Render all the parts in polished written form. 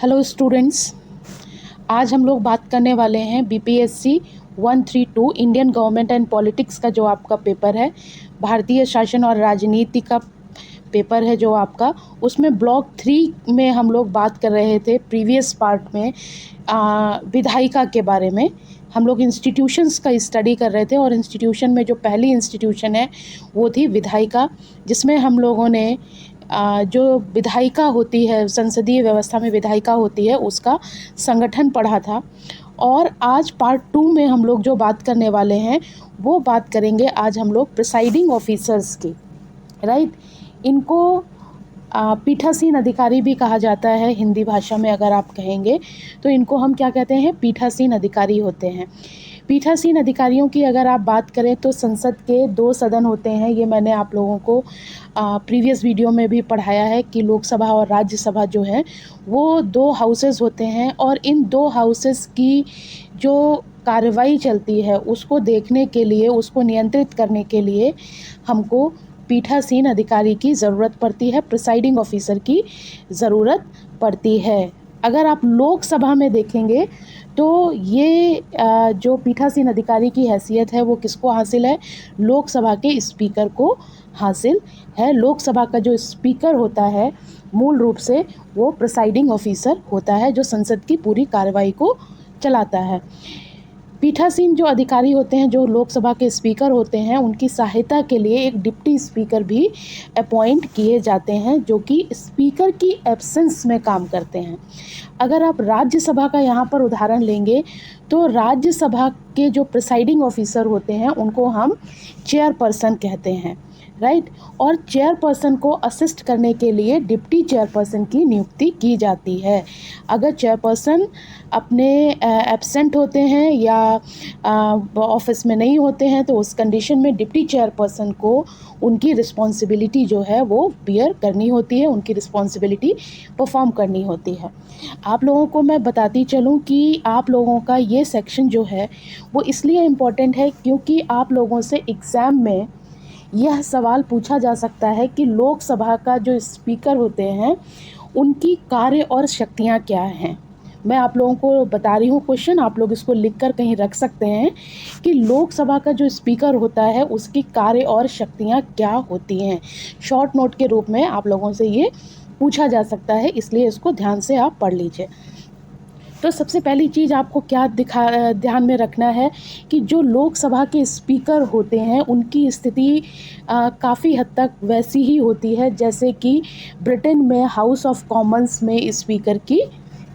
Hello students, आज हम लोग बात करने वाले हैं BPSC 132 Indian government and politics का जो आपका पेपर है, भारतीय शासन और राजनीति का पेपर है जो आपका, उसमें ब्लॉक 3 में हम लोग बात कर रहे थे प्रीवियस पार्ट में विधायिका के बारे में। हम लोग इंस्टीट्यूशंस का स्टडी कर रहे थे और इंस्टीट्यूशन में जो पहली इंस्टीट्यूशन है वो थी विधायिका, जिसमें हम लोगों ने जो विधायिका होती है, संसदीय व्यवस्था में विधायिका होती है, उसका संगठन पढ़ा था। और आज पार्ट 2 में हम लोग जो बात करने वाले हैं वो बात करेंगे आज हम लोग प्रिसाइडिंग ऑफिसर्स की। राइट, इनको पीठासीन अधिकारी भी कहा जाता है हिंदी भाषा में। अगर आप कहेंगे तो इनको हम क्या कहते हैं, पीठासीन अधिकारी होते हैं। पीठासीन अधिकारियों की अगर आप बात करें तो संसद के 2 सदन होते हैं। ये मैंने आप लोगों को प्रीवियस वीडियो में भी पढ़ाया है कि लोकसभा और राज्यसभा जो है वो 2 हाउसेस होते हैं, और इन 2 हाउसेस की जो कार्रवाई चलती है उसको देखने के लिए, उसको नियंत्रित करने के लिए हमको पीठासीन अधिकारी की ज़रूरत पड़ती है, प्रिसाइडिंग ऑफिसर की ज़रूरत पड़ती है। अगर आप लोकसभा में देखेंगे तो ये जो पीठासीन अधिकारी की हैसियत है वो किसको हासिल है, लोकसभा के स्पीकर को हासिल है। लोकसभा का जो स्पीकर होता है मूल रूप से वो प्रिसाइडिंग ऑफिसर होता है, जो संसद की पूरी कार्रवाई को चलाता है। पीठासीन जो अधिकारी होते हैं, जो लोकसभा के स्पीकर होते हैं, उनकी सहायता के लिए एक डिप्टी स्पीकर भी अपॉइंट किए जाते हैं, जो कि स्पीकर की एब्सेंस में काम करते हैं। अगर आप राज्यसभा का यहाँ पर उदाहरण लेंगे तो राज्यसभा के जो प्रिसाइडिंग ऑफिसर होते हैं उनको हम चेयरपर्सन कहते हैं। राइट, और चेयरपर्सन को असिस्ट करने के लिए डिप्टी चेयरपर्सन की नियुक्ति की जाती है। अगर चेयरपर्सन अपने एब्सेंट होते हैं या ऑफिस में नहीं होते हैं तो उस कंडीशन में डिप्टी चेयरपर्सन को उनकी रिस्पॉन्सिबिलिटी जो है वो बियर करनी होती है, उनकी रिस्पॉन्सिबिलिटी परफॉर्म करनी होती है। आप लोगों को मैं बताती चलूँ कि आप लोगों का ये सेक्शन जो है वो इसलिए इम्पोर्टेंट है क्योंकि आप लोगों से एग्ज़ाम में यह सवाल पूछा जा सकता है कि लोकसभा का जो स्पीकर होते हैं उनकी कार्य और शक्तियां क्या हैं। मैं आप लोगों को बता रही हूँ क्वेश्चन, आप लोग इसको लिखकर कहीं रख सकते हैं कि लोकसभा का जो स्पीकर होता है उसकी कार्य और शक्तियां क्या होती हैं। शॉर्ट नोट के रूप में आप लोगों से ये पूछा जा सकता है, इसलिए इसको ध्यान से आप पढ़ लीजिए। तो सबसे पहली चीज़ आपको क्या ध्यान में रखना है कि जो लोकसभा के स्पीकर होते हैं उनकी स्थिति काफ़ी हद तक वैसी ही होती है जैसे कि ब्रिटेन में हाउस ऑफ कॉमन्स में स्पीकर की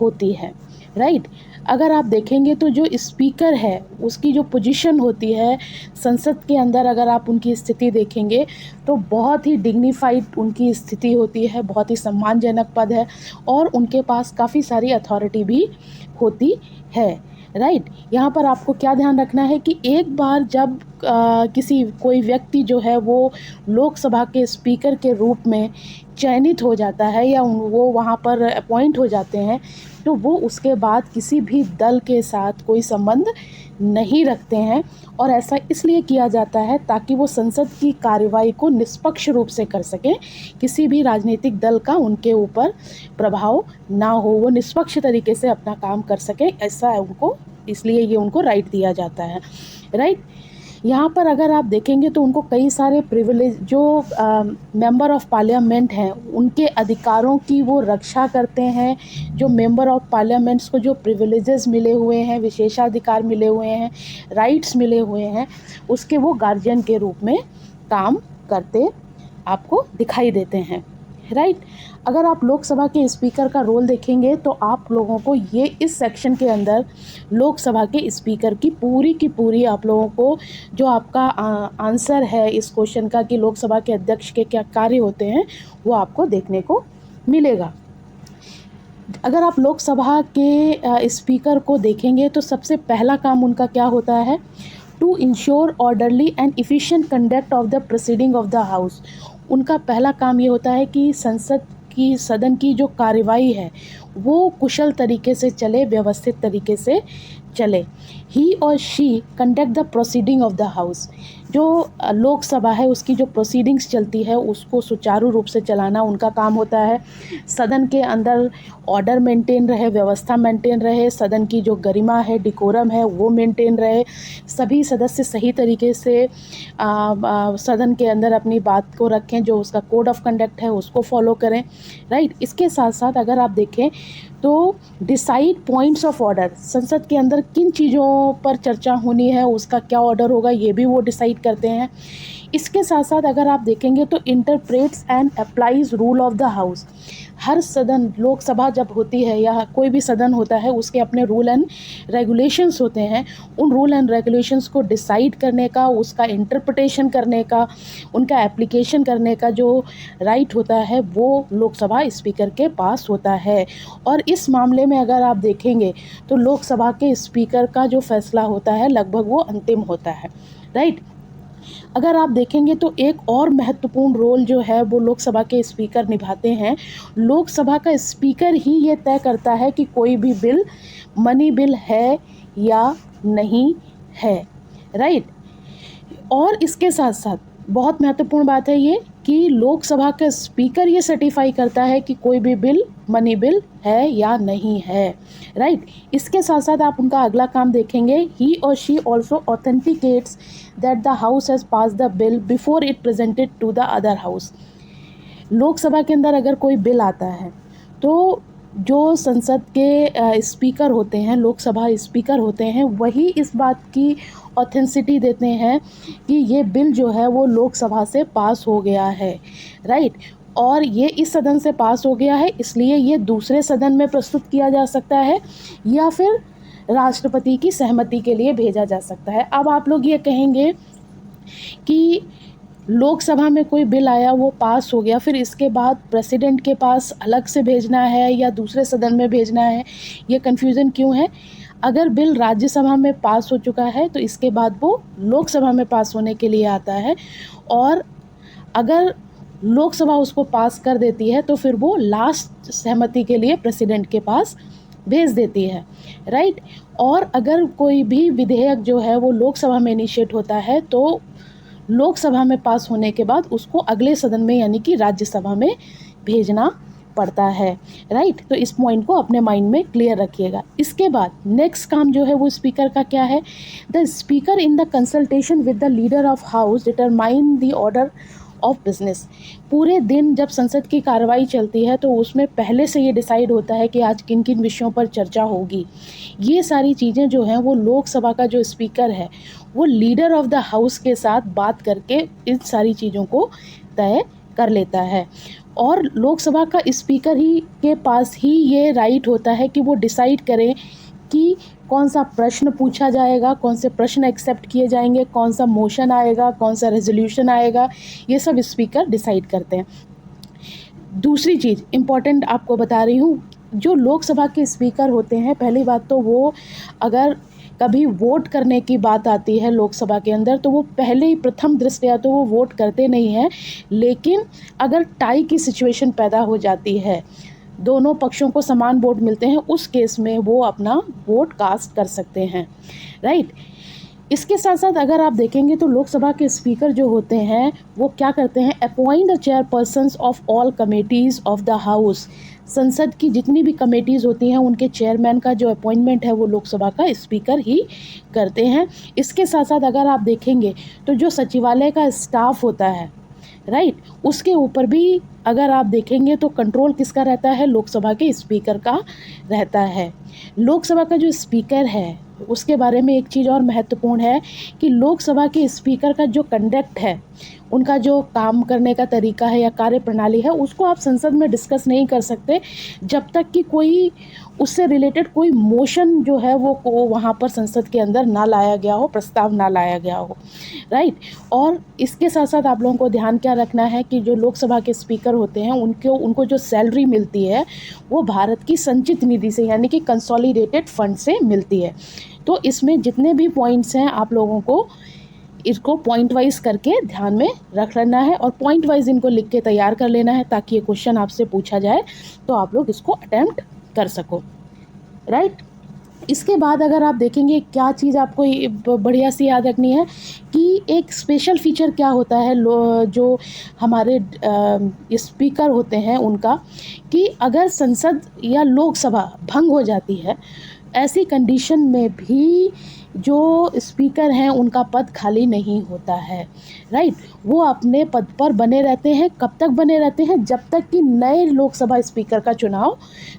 होती है। राइट, अगर आप देखेंगे तो जो स्पीकर है उसकी जो पोजीशन होती है संसद के अंदर, अगर आप उनकी स्थिति देखेंगे तो बहुत ही डिग्निफाइड उनकी स्थिति होती है, बहुत ही सम्मानजनक पद है और उनके पास काफ़ी सारी अथॉरिटी भी होती है। राइट, यहाँ पर आपको क्या ध्यान रखना है कि एक बार जब कोई व्यक्ति जो है वो लोकसभा के स्पीकर के रूप में चयनित हो जाता है या वो वहाँ पर अपॉइंट हो जाते हैं तो वो उसके बाद किसी भी दल के साथ कोई संबंध नहीं रखते हैं, और ऐसा इसलिए किया जाता है ताकि वो संसद की कार्यवाही को निष्पक्ष रूप से कर सकें, किसी भी राजनीतिक दल का उनके ऊपर प्रभाव ना हो, वो निष्पक्ष तरीके से अपना काम कर सकें, ऐसा है उनको, इसलिए ये उनको राइट दिया जाता है। राइट, यहाँ पर अगर आप देखेंगे तो उनको कई सारे प्रिविलेज, जो मेंबर ऑफ पार्लियामेंट हैं उनके अधिकारों की वो रक्षा करते हैं। जो मेंबर ऑफ पार्लियामेंट्स को जो प्रिविलेजेस मिले हुए हैं, विशेषाधिकार मिले हुए हैं, राइट्स मिले हुए हैं, उसके वो गार्जियन के रूप में काम करते आपको दिखाई देते हैं। राइट, अगर आप लोकसभा के स्पीकर का रोल देखेंगे तो आप लोगों को ये इस सेक्शन के अंदर लोकसभा के स्पीकर की पूरी आप लोगों को जो आपका आंसर है इस क्वेश्चन का कि लोकसभा के अध्यक्ष के क्या कार्य होते हैं वो आपको देखने को मिलेगा। अगर आप लोकसभा के स्पीकर को देखेंगे तो सबसे पहला काम उनका क्या होता है, to ensure orderly and efficient conduct of the proceeding of the house. उनका पहला काम ये होता है कि सदन की जो कार्यवाही है वो कुशल तरीके से चले, व्यवस्थित तरीके से चले। ही और she conduct the proceeding of the house. जो लोकसभा है उसकी जो प्रोसीडिंग्स चलती है उसको सुचारू रूप से चलाना उनका काम होता है। सदन के अंदर ऑर्डर मेंटेन रहे, व्यवस्था मेंटेन रहे, सदन की जो गरिमा है, डिकोरम है वो मेंटेन रहे, सभी सदस्य सही तरीके से सदन के अंदर अपनी बात को रखें, जो उसका कोड ऑफ कंडक्ट है उसको फॉलो करें, राइट। इसके साथ साथ अगर आप देखें तो डिसाइड पॉइंट्स ऑफ ऑर्डर, संसद के अंदर किन चीज़ों पर चर्चा होनी है, उसका क्या ऑर्डर होगा, ये भी वो डिसाइड करते हैं। इसके साथ साथ अगर आप देखेंगे तो interprets and applies rule of the house. हर सदन, लोकसभा जब होती है या कोई भी सदन होता है उसके अपने रूल एंड रेगुलेशंस होते हैं। उन रूल एंड रेगुलेशंस को डिसाइड करने का, उसका इंटरप्रिटेशन करने का, उनका एप्लीकेशन करने का जो राइट होता है वो लोकसभा स्पीकर के पास होता है। और इस मामले में अगर आप देखेंगे तो लोकसभा के स्पीकर का जो फैसला होता है लगभग वो अंतिम होता है, राइट। अगर आप देखेंगे तो एक और महत्वपूर्ण रोल जो है वो लोकसभा के स्पीकर निभाते हैं। लोकसभा का स्पीकर ही ये तय करता है कि कोई भी बिल मनी बिल है या नहीं है, राइट। और इसके साथ साथ बहुत महत्वपूर्ण बात है ये कि लोकसभा का स्पीकर ये सर्टिफाई करता है कि कोई भी बिल मनी बिल है या नहीं है, राइट। इसके साथ साथ आप उनका अगला काम देखेंगे, ही और she also authenticates that the house has passed the bill before it presented to the other house. Lok Sabha के अंदर अगर कोई बिल आता है तो जो संसद के स्पीकर होते हैं, लोकसभा स्पीकर होते हैं, वही इस बात की ऑथेंसिटी देते हैं कि ये बिल जो है वो लोकसभा से पास हो गया है, राइट। और ये इस सदन से पास हो गया है इसलिए ये दूसरे सदन में प्रस्तुत किया जा सकता है या फिर राष्ट्रपति की सहमति के लिए भेजा जा सकता है। अब आप लोग ये कहेंगे कि लोकसभा में कोई बिल आया, वो पास हो गया, फिर इसके बाद प्रेसिडेंट के पास अलग से भेजना है या दूसरे सदन में भेजना है, ये कन्फ्यूज़न क्यों है? अगर बिल राज्यसभा में पास हो चुका है तो इसके बाद वो लोकसभा में पास होने के लिए आता है, और अगर लोकसभा उसको पास कर देती है तो फिर वो लास्ट सहमति के लिए प्रेसिडेंट के पास भेज देती है, राइट। और अगर कोई भी विधेयक जो है वो लोकसभा में इनिशिएट होता है तो लोकसभा में पास होने के बाद उसको अगले सदन में यानी कि राज्यसभा में भेजना पड़ता है, राइट। तो इस पॉइंट को अपने माइंड में क्लियर रखिएगा। इसके बाद नेक्स्ट काम जो है वो स्पीकर का क्या है? The speaker in the consultation with the leader of house determine the order of business. पूरे दिन जब संसद की कार्रवाई चलती है तो उसमें पहले से ये डिसाइड होता है कि आज किन किन विषयों पर चर्चा होगी। ये सारी चीज़ें जो हैं वो लोकसभा का जो स्पीकर है वो लीडर ऑफ द हाउस के साथ बात करके इन सारी चीज़ों को तय कर लेता है। और लोकसभा का स्पीकर ही के पास ही ये राइट होता है कि वो डिसाइड करें कि कौन सा प्रश्न पूछा जाएगा, कौन से प्रश्न एक्सेप्ट किए जाएंगे, कौन सा मोशन आएगा, कौन सा रेजोल्यूशन आएगा, ये सब स्पीकर डिसाइड करते हैं। दूसरी चीज़ इम्पॉर्टेंट आपको बता रही हूँ, जो लोकसभा के स्पीकर होते हैं, पहली बात तो वो अगर कभी वोट करने की बात आती है लोकसभा के अंदर तो वो पहले ही प्रथम दृष्टया तो वो वोट करते नहीं हैं, लेकिन अगर टाई की सिचुएशन पैदा हो जाती है, दोनों पक्षों को समान वोट मिलते हैं, उस केस में वो अपना वोट कास्ट कर सकते हैं, राइट। इसके साथ साथ अगर आप देखेंगे तो लोकसभा के स्पीकर जो होते हैं वो क्या करते हैं? Appoint the chairpersons of all committees of the house. संसद की जितनी भी कमेटीज़ होती हैं उनके चेयरमैन का जो अपॉइंटमेंट है वो लोकसभा का स्पीकर ही करते हैं। इसके साथ साथ अगर आप देखेंगे तो जो सचिवालय का स्टाफ होता है, राइट, उसके ऊपर भी अगर आप देखेंगे तो कंट्रोल किसका रहता है? लोकसभा के स्पीकर का रहता है। लोकसभा का जो स्पीकर है उसके बारे में एक चीज़ और महत्वपूर्ण है कि लोकसभा के स्पीकर का जो कंडक्ट है, उनका जो काम करने का तरीका है या कार्य प्रणाली है, उसको आप संसद में डिस्कस नहीं कर सकते जब तक कि कोई उससे रिलेटेड कोई मोशन जो है वो वहाँ पर संसद के अंदर ना लाया गया हो, प्रस्ताव ना लाया गया हो, राइट। और इसके साथ साथ आप लोगों को ध्यान क्या रखना है कि जो लोकसभा के स्पीकर होते हैं उनको जो सैलरी मिलती है वो भारत की संचित निधि से यानी कि कंसोलिडेटेड फंड से मिलती है। तो इसमें जितने भी पॉइंट्स हैं आप लोगों को इसको पॉइंट वाइज करके ध्यान में रख लेना है और पॉइंट वाइज इनको लिख के तैयार कर लेना है ताकि ये क्वेश्चन आपसे पूछा जाए तो आप लोग इसको अटेम्प्ट कर सको, राइट। इसके बाद अगर आप देखेंगे क्या चीज़ आपको बढ़िया सी याद रखनी है कि एक स्पेशल फीचर क्या होता है जो हमारे स्पीकर होते हैं उनका, कि अगर संसद या लोकसभा भंग हो जाती है, ऐसी कंडीशन में भी जो स्पीकर हैं उनका पद खाली नहीं होता है, राइट। वो अपने पद पर बने रहते हैं। कब तक बने रहते हैं? जब तक कि नए लोकसभा स्पीकर का चुनाव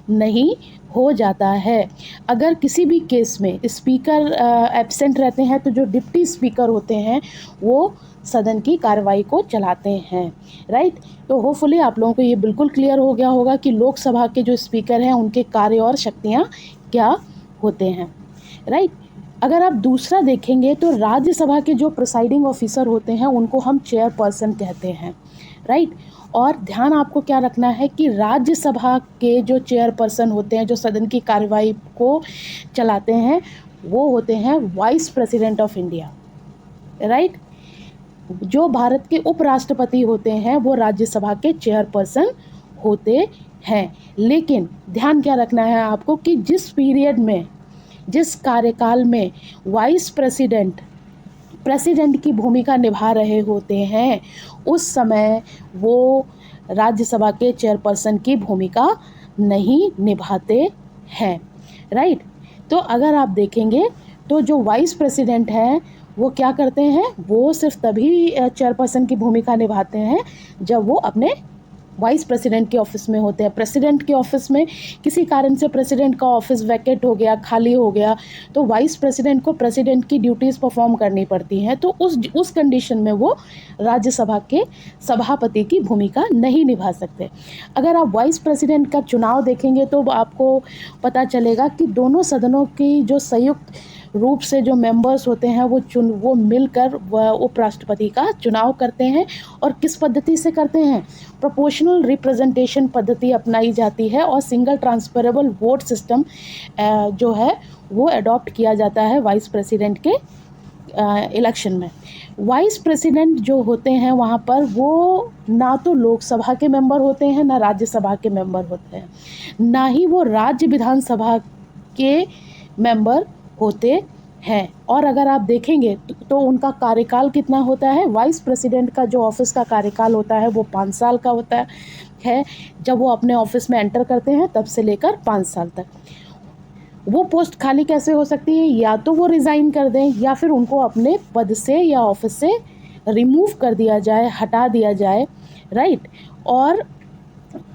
नहीं हो जाता है। अगर किसी भी केस में स्पीकर एब्सेंट रहते हैं तो जो डिप्टी स्पीकर होते हैं वो सदन की कार्रवाई को चलाते हैं, राइट। तो होपफुली आप लोगों को ये बिल्कुल क्लियर हो गया होगा कि लोकसभा के जो स्पीकर हैं उनके कार्य और शक्तियाँ क्या होते हैं, राइट। अगर आप दूसरा देखेंगे तो राज्यसभा के जो प्रिसाइडिंग ऑफिसर होते हैं उनको हम चेयरपर्सन कहते हैं, राइट। और ध्यान आपको क्या रखना है कि राज्यसभा के जो चेयरपर्सन होते हैं, जो सदन की कार्यवाही को चलाते हैं, वो होते हैं vice president of India, right. जो भारत के उपराष्ट्रपति होते हैं वो राज्यसभा के चेयरपर्सन होते हैं। लेकिन ध्यान क्या रखना है आपको कि जिस पीरियड में, जिस कार्यकाल में वाइस प्रेसिडेंट की भूमिका निभा रहे होते हैं, उस समय वो राज्यसभा के चेयरपर्सन की भूमिका नहीं निभाते हैं, राइट। तो अगर आप देखेंगे तो जो वाइस प्रेसिडेंट हैं वो क्या करते हैं, वो सिर्फ तभी चेयरपर्सन की भूमिका निभाते हैं जब वो अपने वाइस प्रेसिडेंट के ऑफिस में होते हैं। प्रेसिडेंट के ऑफिस में किसी कारण से प्रेसिडेंट का ऑफिस वैकेट हो गया, खाली हो गया, तो वाइस प्रेसिडेंट को प्रेसिडेंट की ड्यूटीज़ परफॉर्म करनी पड़ती हैं। तो उस कंडीशन में वो राज्यसभा के सभापति की भूमिका नहीं निभा सकते। अगर आप वाइस प्रेसिडेंट का चुनाव देखेंगे तो आपको पता चलेगा कि दोनों सदनों की जो संयुक्त रूप से जो मेंबर्स होते हैं वो मिलकर उपराष्ट्रपति का चुनाव करते हैं। और किस पद्धति से करते हैं? प्रोपोर्शनल रिप्रेजेंटेशन पद्धति अपनाई जाती है और सिंगल ट्रांसफरेबल वोट सिस्टम जो है वो अडॉप्ट किया जाता है वाइस प्रेसिडेंट के इलेक्शन में। वाइस प्रेसिडेंट जो होते हैं वहाँ पर वो ना तो लोकसभा के मेंबर होते हैं, ना राज्यसभा के मेंबर होते हैं, ना ही वो राज्य विधानसभा के मेंबर होते हैं। और अगर आप देखेंगे तो उनका कार्यकाल कितना होता है? वाइस प्रेसिडेंट का जो ऑफिस का कार्यकाल होता है वो 5 साल का होता है। जब वो अपने ऑफिस में एंटर करते हैं तब से लेकर 5 साल तक। वो पोस्ट खाली कैसे हो सकती है? या तो वो रिज़ाइन कर दें या फिर उनको अपने पद से या ऑफिस से रिमूव कर दिया जाए, हटा दिया जाए, राइट। और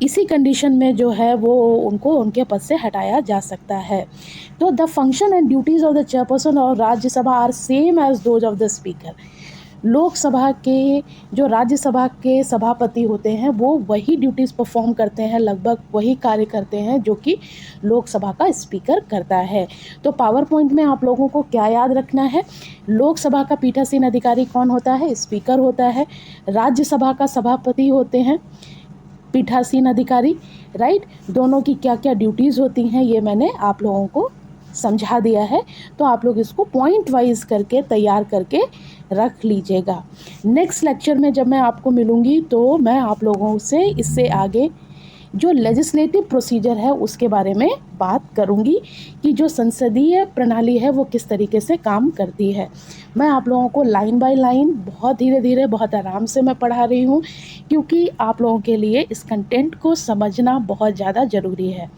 इसी कंडीशन में जो है वो उनको उनके पद से हटाया जा सकता है। तो the function and duties of the chairperson और Rajya Sabha are same as those of the speaker. Lok Sabha के जो राज्यसभा के सभापति होते हैं वो वही ड्यूटीज़ परफॉर्म करते हैं, लगभग वही कार्य करते हैं जो कि लोकसभा का स्पीकर करता है। तो पावर पॉइंट में आप लोगों को क्या याद रखना है? लोकसभा का पीठासीन अधिकारी कौन होता है? स्पीकर होता है। राज्यसभा का सभापति होते हैं पीठासीन अधिकारी, राइट। दोनों की क्या क्या ड्यूटीज़ होती हैं ये मैंने आप लोगों को समझा दिया है। तो आप लोग इसको पॉइंट वाइज करके तैयार करके रख लीजिएगा। नेक्स्ट लेक्चर में जब मैं आपको मिलूँगी तो मैं आप लोगों से इससे आगे जो लेजिस्लेटिव प्रोसीजर है उसके बारे में बात करूंगी कि जो संसदीय प्रणाली है वो किस तरीके से काम करती है। मैं आप लोगों को लाइन बाय लाइन बहुत धीरे धीरे बहुत आराम से मैं पढ़ा रही हूँ क्योंकि आप लोगों के लिए इस कंटेंट को समझना बहुत ज़्यादा ज़रूरी है।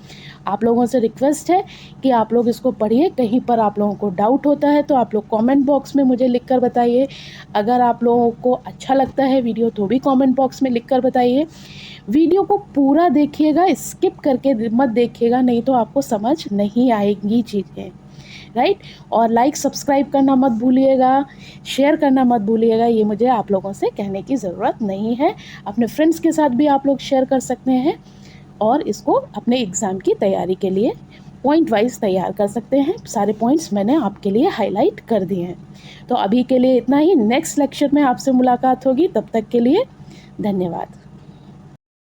आप लोगों से रिक्वेस्ट है कि आप लोग इसको पढ़िए। कहीं पर आप लोगों को डाउट होता है तो आप लोग कमेंट बॉक्स में मुझे लिख कर बताइए। अगर आप लोगों को अच्छा लगता है वीडियो तो भी कमेंट बॉक्स में लिख कर बताइए। वीडियो को पूरा देखिएगा, स्किप करके मत देखिएगा, नहीं तो आपको समझ नहीं आएंगी चीज़ें, राइट। और लाइक सब्सक्राइब करना मत भूलिएगा, शेयर करना मत भूलिएगा। ये मुझे आप लोगों से कहने की ज़रूरत नहीं है। अपने फ्रेंड्स के साथ भी आप लोग शेयर कर सकते हैं और इसको अपने एग्ज़ाम की तैयारी के लिए पॉइंट वाइज तैयार कर सकते हैं। सारे पॉइंट्स मैंने आपके लिए हाईलाइट कर दिए हैं। तो अभी के लिए इतना ही। नेक्स्ट लेक्चर में आपसे मुलाकात होगी, तब तक के लिए धन्यवाद।